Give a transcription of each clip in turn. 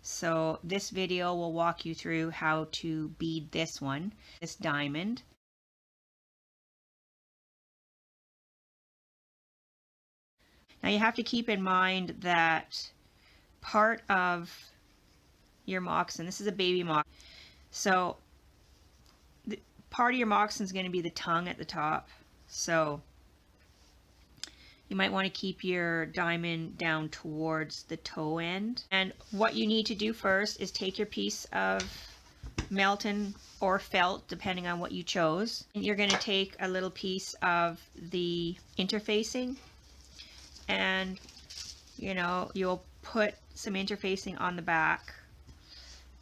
So this video will walk you through how to bead this one, this diamond. Now you have to keep in mind that part of your moccasin, this is a baby moccasin, so part of your moccasin is going to be the tongue at the top. So you might want to keep your diamond down towards the toe end. And what you need to do first is take your piece of Melton or felt, depending on what you chose. And you're going to take a little piece of the interfacing, and you'll put some interfacing on the back.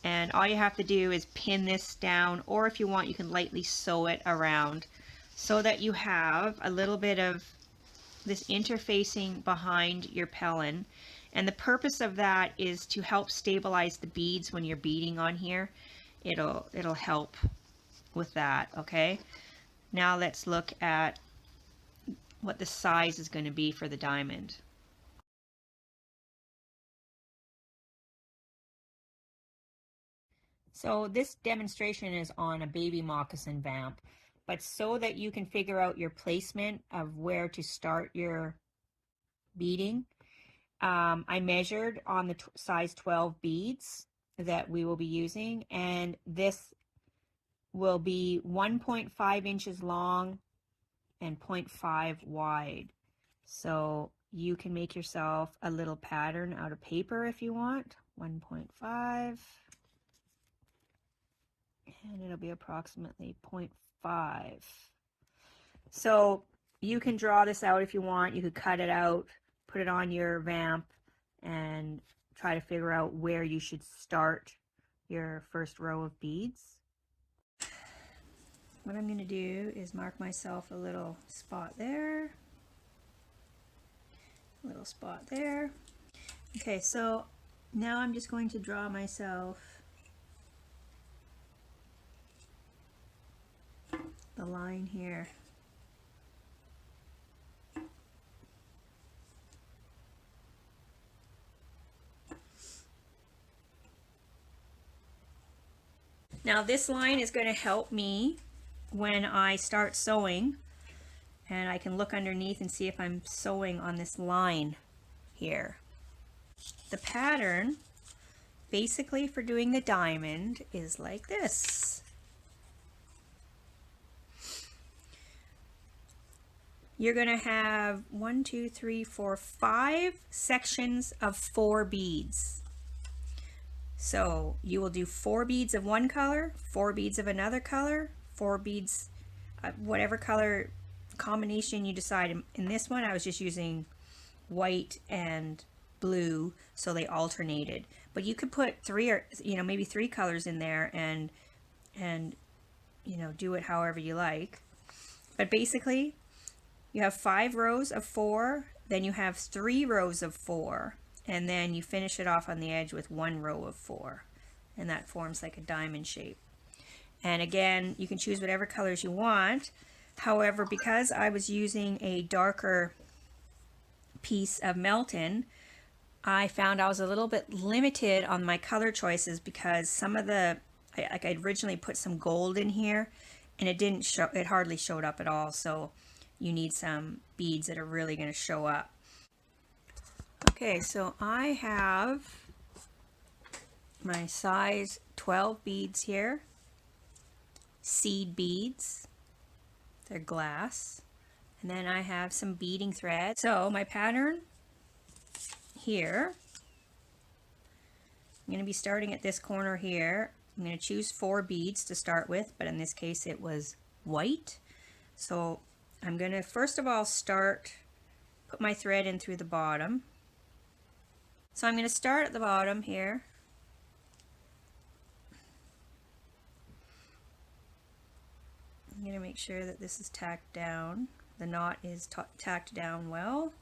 And all you have to do is pin this down, or if you want, you can lightly sew it around so that you have a little bit of this interfacing behind your pellin. And the purpose of that is to help stabilize the beads when you're beading on here. It'll help with that. Okay, now let's look at what the size is going to be for the diamond. So this demonstration is on a baby moccasin vamp, but so that you can figure out your placement of where to start your beading, I measured on the size 12 beads that we will be using, and this will be 1.5 inches long and 0.5 wide. So you can make yourself a little pattern out of paper if you want. 1.5, and it'll be approximately 0.5. So you can draw this out if you want. You could cut it out, put it on your vamp, and try to figure out where you should start your first row of beads. What I'm going to do is mark myself a little spot there, a little spot there. Okay, so now I'm just going to draw myself the line here. Now this line is going to help me when I start sewing, and I can look underneath and see if I'm sewing on this line here. The pattern basically for doing the diamond is like this. You're going to have 1, 2, 3, 4, 5 sections of 4 beads. So you will do 4 beads of one color, 4 beads of another color, 4 beads, whatever color combination you decide. In this one I was just using white and blue, so they alternated. But you could put 3 or maybe 3 colors in there and do it however you like. But basically you have 5 rows of 4, then you have 3 rows of 4, and then you finish it off on the edge with 1 row of 4, and that forms like a diamond shape. And again, you can choose whatever colors you want. However, because I was using a darker piece of Melton, I found I was a little bit limited on my color choices, because some of the, like I originally put some gold in here and it didn't show, it hardly showed up at all. So you need some beads that are really going to show up. Okay, so I have my size 12 beads here, seed beads, they're glass, and then I have some beading thread. So my pattern here, I'm going to be starting at this corner here. I'm going to choose 4 beads to start with, but in this case it was white. So I'm going to first of all put my thread in through the bottom. So I'm going to start at the bottom here. I'm going to make sure that this is tacked down. The knot is tacked down well.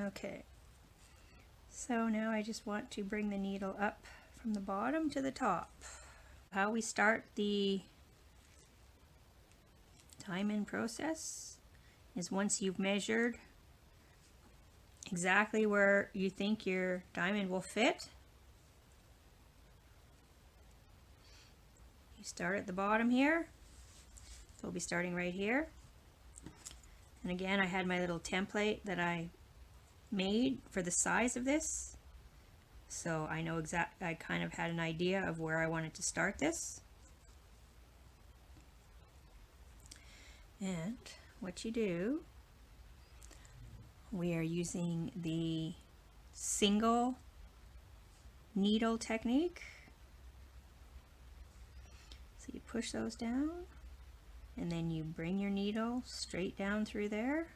Okay, so now I just want to bring the needle up from the bottom to the top. How we start the diamond process is once you've measured exactly where you think your diamond will fit, you start at the bottom here. So we'll be starting right here. And again, I had my little template that I made for the size of this. So I know I kind of had an idea of where I wanted to start this. And what you do, we are using the single needle technique. So you push those down and then you bring your needle straight down through there.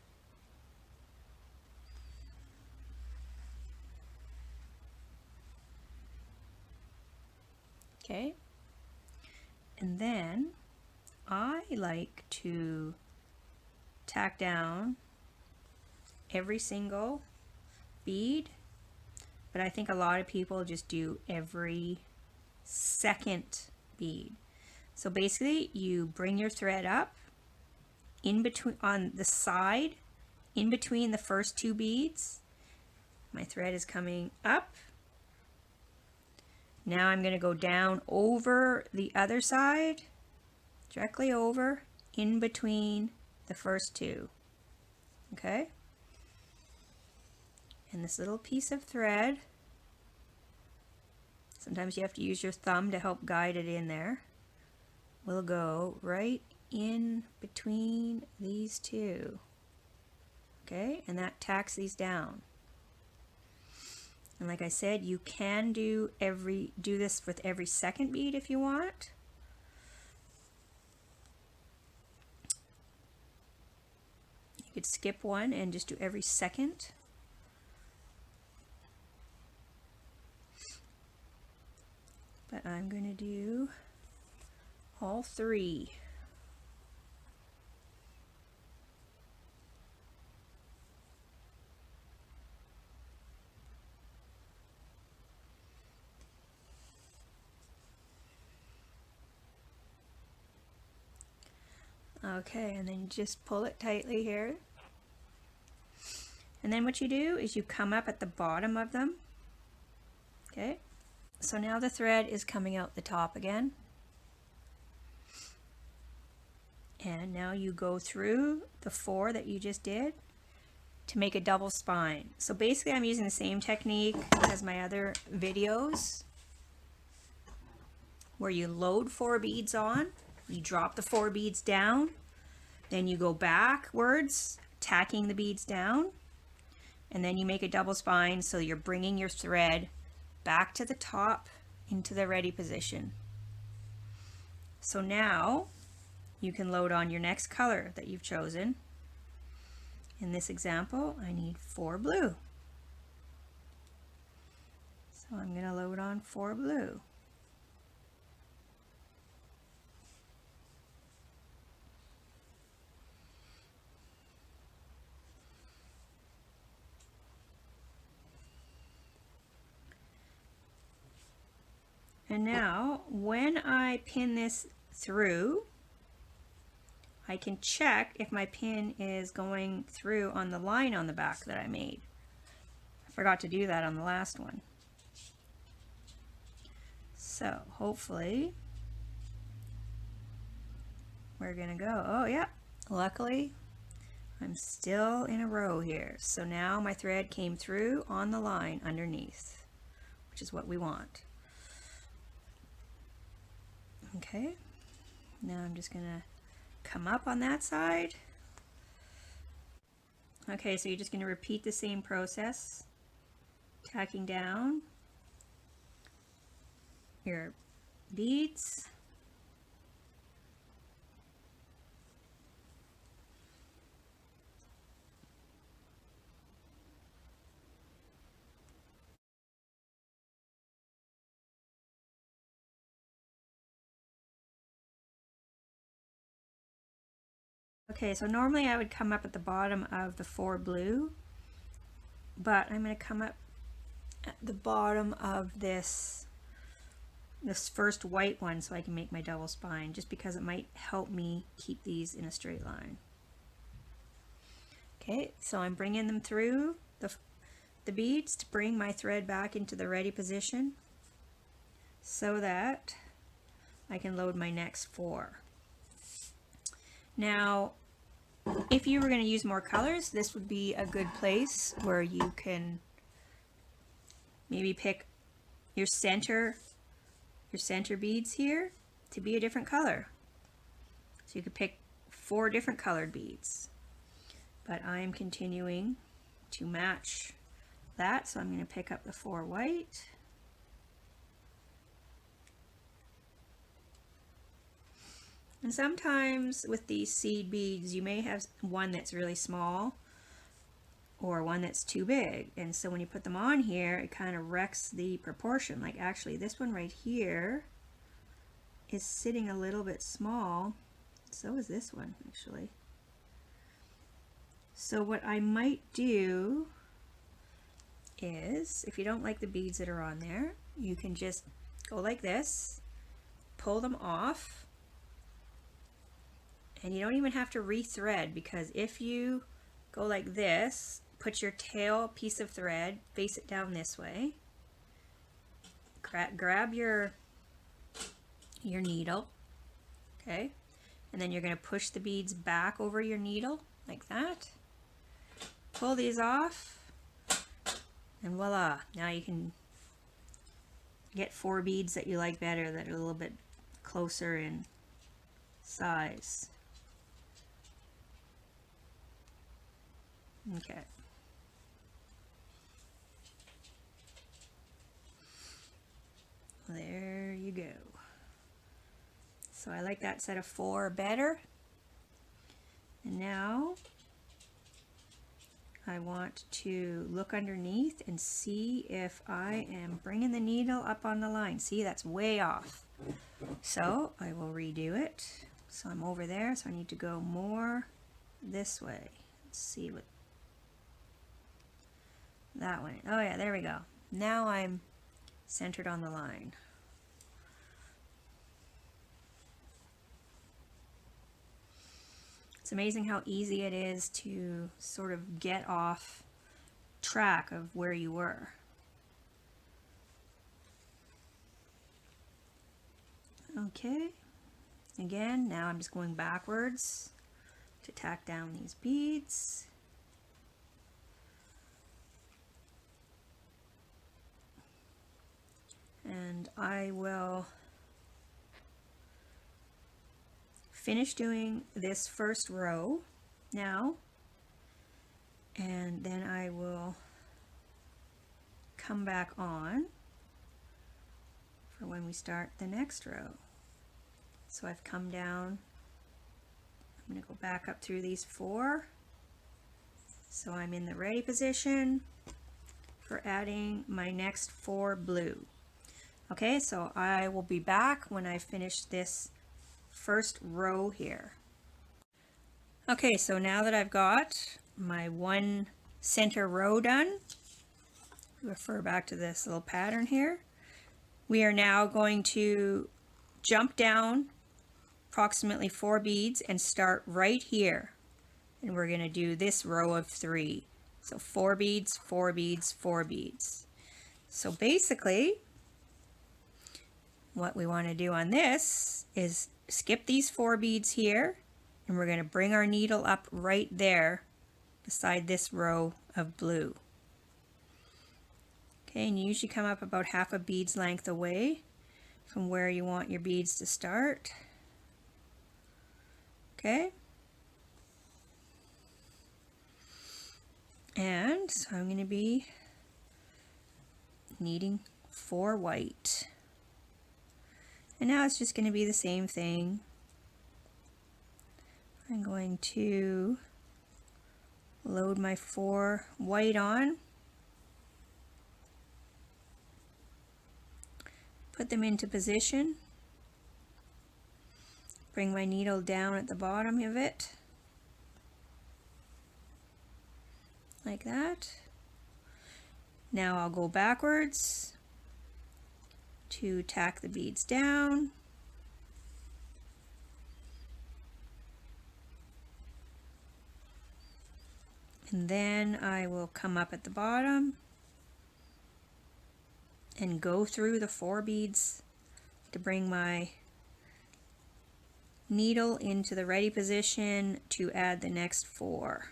Okay, and then I like to tack down every single bead, but I think a lot of people just do every second bead. So basically you bring your thread up in between, on the side, in between the first two beads. My thread is coming up. Now I'm going to go down over the other side, directly over, in between the first two. Okay? And this little piece of thread, sometimes you have to use your thumb to help guide it in there, will go right in between these two. Okay? And that tacks these down. And like I said, you can do this with every second bead if you want. You could skip one and just do every second. But I'm going to do all three. Okay, and then just pull it tightly here. And then what you do is you come up at the bottom of them. Okay, so now the thread is coming out the top again. And now you go through the 4 that you just did to make a double spine. So basically I'm using the same technique as my other videos, where you load 4 beads on, you drop the 4 beads down, then you go backwards, tacking the beads down, and then you make a double spine, so you're bringing your thread back to the top into the ready position. So now you can load on your next color that you've chosen. In this example, I need 4 blue. So I'm going to load on 4 blue. And now, when I pin this through, I can check if my pin is going through on the line on the back that I made. I forgot to do that on the last one. So hopefully we're gonna go, oh yeah, luckily I'm still in a row here. So now my thread came through on the line underneath, which is what we want. Okay, now I'm just gonna come up on that side. Okay, so you're just going to repeat the same process, tacking down your beads. Okay, so normally I would come up at the bottom of the 4 blue, but I'm going to come up at the bottom of this this first white one so I can make my double spine, just because it might help me keep these in a straight line. Okay, so I'm bringing them through the beads to bring my thread back into the ready position so that I can load my next 4. Now, if you were going to use more colors, this would be a good place where you can maybe pick your center beads here to be a different color. So you could pick 4 different colored beads. But I am continuing to match that, so I'm going to pick up the 4 white. And sometimes with these seed beads, you may have one that's really small or one that's too big. And so when you put them on here, it kind of wrecks the proportion. Like actually this one right here is sitting a little bit small. So is this one actually. So what I might do is, if you don't like the beads that are on there, you can just go like this, pull them off, and you don't even have to rethread, because if you go like this, put your tail piece of thread, face it down this way, grab your needle, okay, and then you're going to push the beads back over your needle like that, pull these off, and voila, now you can get 4 beads that you like better, that are a little bit closer in size. Okay. There you go. So I like that set of 4 better. And now I want to look underneath and see if I am bringing the needle up on the line. See, that's way off. So I will redo it. So I'm over there, so I need to go more this way. Let's see what that one. Oh yeah, there we go. Now I'm centered on the line. It's amazing how easy it is to sort of get off track of where you were. Okay, again, now I'm just going backwards to tack down these beads. And I will finish doing this first row now, and then I will come back on for when we start the next row. So I've come down, I'm going to go back up through these 4, so I'm in the ready position for adding my next 4 blue. Okay, so I will be back when I finish this first row here. Okay, so now that I've got my 1 center row done, refer back to this little pattern here, we are now going to jump down approximately 4 beads and start right here, and we're going to do this row of 3. So 4 beads, 4 beads, 4 beads. So basically what we want to do on this is skip these 4 beads here, and we're going to bring our needle up right there beside this row of blue. Okay, and you usually come up about half a bead's length away from where you want your beads to start. Okay, and so I'm going to be needing 4 white. And now it's just going to be the same thing. I'm going to load my 4 white on, put them into position, bring my needle down at the bottom of it, like that. Now I'll go backwards, to tack the beads down. And then I will come up at the bottom and go through the 4 beads to bring my needle into the ready position to add the next 4.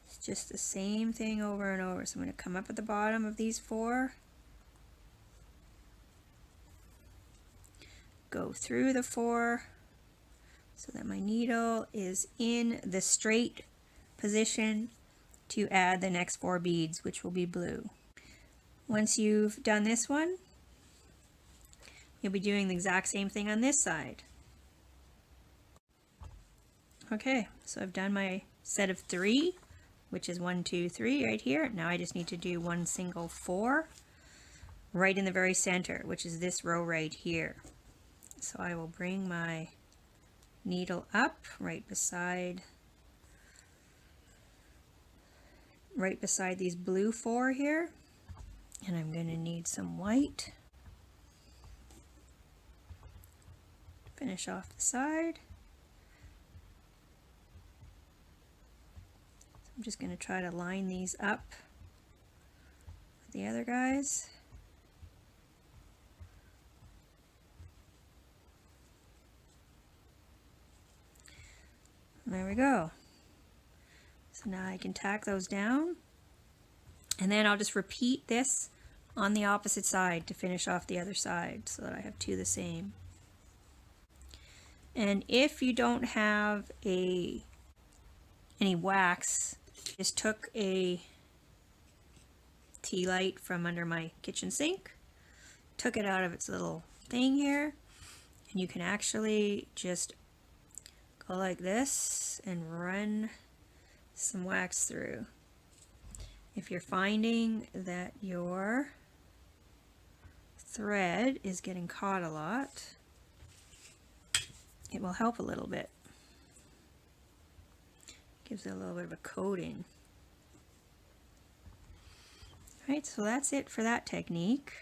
It's just the same thing over and over. So I'm going to come up at the bottom of these 4, go through the 4 so that my needle is in the straight position to add the next 4 beads, which will be blue. Once you've done this one, you'll be doing the exact same thing on this side. Okay, so I've done my set of 3, which is 1, 2, 3 right here. Now I just need to do 1 single 4 right in the very center, which is this row right here. So I will bring my needle up right beside these blue 4 here, and I'm going to need some white. Finish off the side. So I'm just going to try to line these up with the other guys. There we go. So now I can tack those down, and then I'll just repeat this on the opposite side to finish off the other side so that I have 2 the same. And if you don't have any wax, just took a tea light from under my kitchen sink, took it out of its little thing here, and you can actually just go like this and run some wax through. If you're finding that your thread is getting caught a lot, it will help a little bit. Gives it a little bit of a coating. Alright, so that's it for that technique.